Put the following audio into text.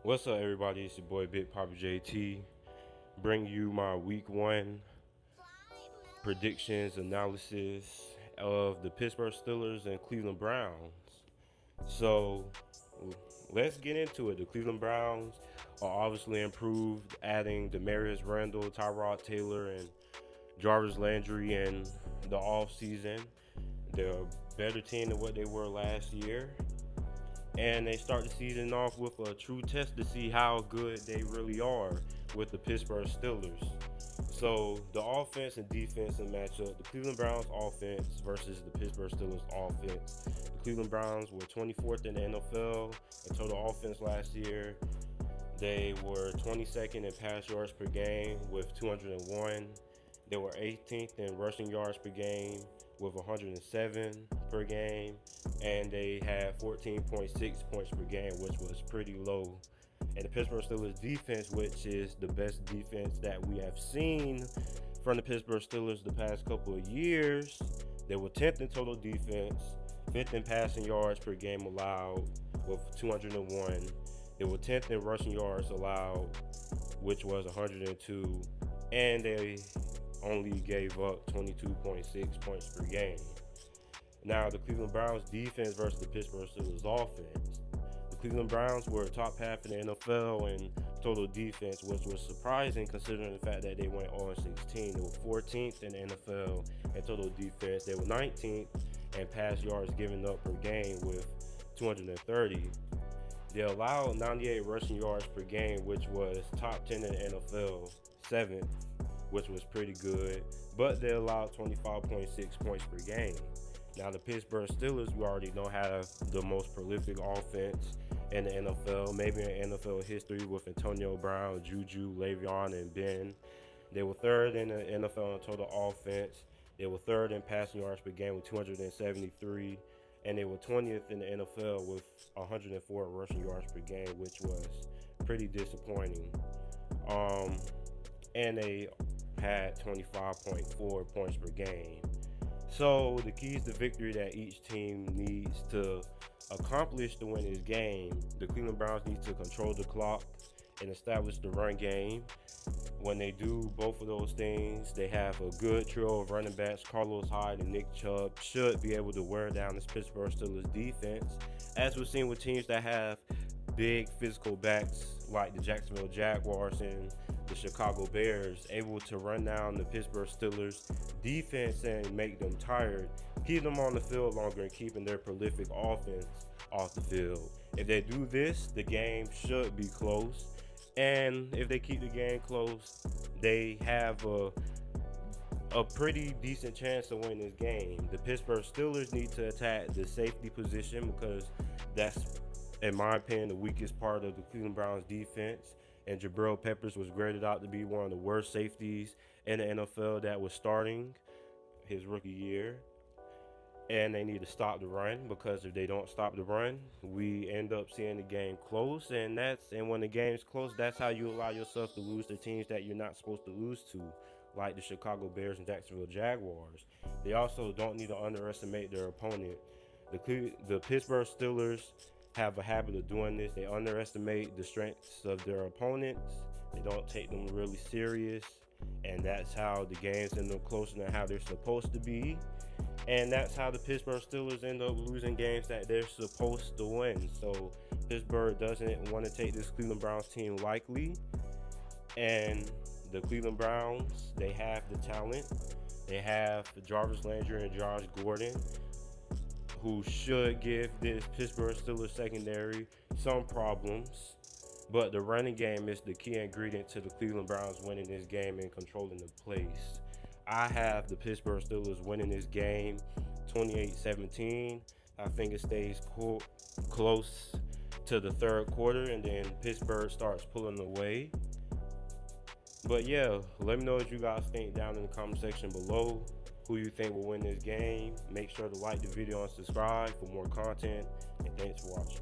What's up, everybody? It's your boy Big Papa JT. Bring you my week one predictions analysis of the Pittsburgh Steelers and Cleveland Browns. So let's get into it. The Cleveland Browns are obviously improved, adding Demarius Randall, Tyrod Taylor, and Jarvis Landry in the offseason. They're a better team than what they were last year. And they start the season off with a true test to see how good they really are with the Pittsburgh Steelers. So the offense and defensive matchup, the Cleveland Browns offense versus the Pittsburgh Steelers offense. The Cleveland Browns were 24th in the NFL in total offense last year. They were 22nd in pass yards per game with 201. They were 18th in rushing yards per game with 107 per game, and they had 14.6 points per game, which was pretty low. And the Pittsburgh Steelers defense, which is the best defense that we have seen from the Pittsburgh Steelers the past couple of years, they were 10th in total defense, 5th in passing yards per game allowed with 201. They were 10th in rushing yards allowed, which was 102, and they only gave up 22.6 points per game. Now, the Cleveland Browns defense versus the Pittsburgh Steelers offense. The Cleveland Browns were top half in the NFL in total defense, which was surprising considering the fact that they went 0-16. They were 14th in the NFL in total defense. They were 19th in pass yards given up per game with 230. They allowed 98 rushing yards per game, which was top 10 in the NFL, 7th, which was pretty good, but they allowed 25.6 points per game. Now, the Pittsburgh Steelers, we already know, have the most prolific offense in the NFL, maybe in NFL history, with Antonio Brown, Juju, Le'Veon, and Ben. They were third in the NFL in total offense. They were third in passing yards per game with 273, and they were 20th in the NFL with 104 rushing yards per game, which was pretty disappointing. And they had 25.4 points per game. So the keys to victory that each team needs to accomplish to win this game: the Cleveland Browns need to control the clock and establish the run game. When they do both of those things, they have a good trio of running backs. Carlos Hyde and Nick Chubb should be able to wear down this Pittsburgh Steelers defense, as we've seen with teams that have big physical backs like the Jacksonville Jaguars and the Chicago Bears, able to run down the Pittsburgh Steelers defense and make them tired, keep them on the field longer, and keeping their prolific offense off the field. If they do this, the game should be close. And if they keep the game close, they have a pretty decent chance to win this game. The Pittsburgh Steelers need to attack the safety position because that's, in my opinion, the weakest part of the Cleveland Browns defense. And Jabril Peppers was graded out to be one of the worst safeties in the NFL that was starting his rookie year. And they need to stop the run, because if they don't stop the run, we end up seeing the game close. And when the game's close, that's how you allow yourself to lose to teams that you're not supposed to lose to, like the Chicago Bears and Jacksonville Jaguars. They also don't need to underestimate their opponent. The Pittsburgh Steelers have a habit of doing this. They underestimate the strengths of their opponents. They don't take them really serious, and that's how the games end up closer than how they're supposed to be. And that's how the Pittsburgh Steelers end up losing games that they're supposed to win. So Pittsburgh doesn't want to take this Cleveland Browns team lightly. And the Cleveland Browns, they have the talent. They have Jarvis Landry and Josh Gordon, who should give this Pittsburgh Steelers secondary some problems. But the running game is the key ingredient to the Cleveland Browns winning this game and controlling the place. I have the Pittsburgh Steelers winning this game 28-17. I think it stays close to the third quarter, and then Pittsburgh starts pulling away. But yeah, let me know what you guys think down in the comment section below. Who you think will win this game. Make sure to like the video and subscribe for more content. And thanks for watching.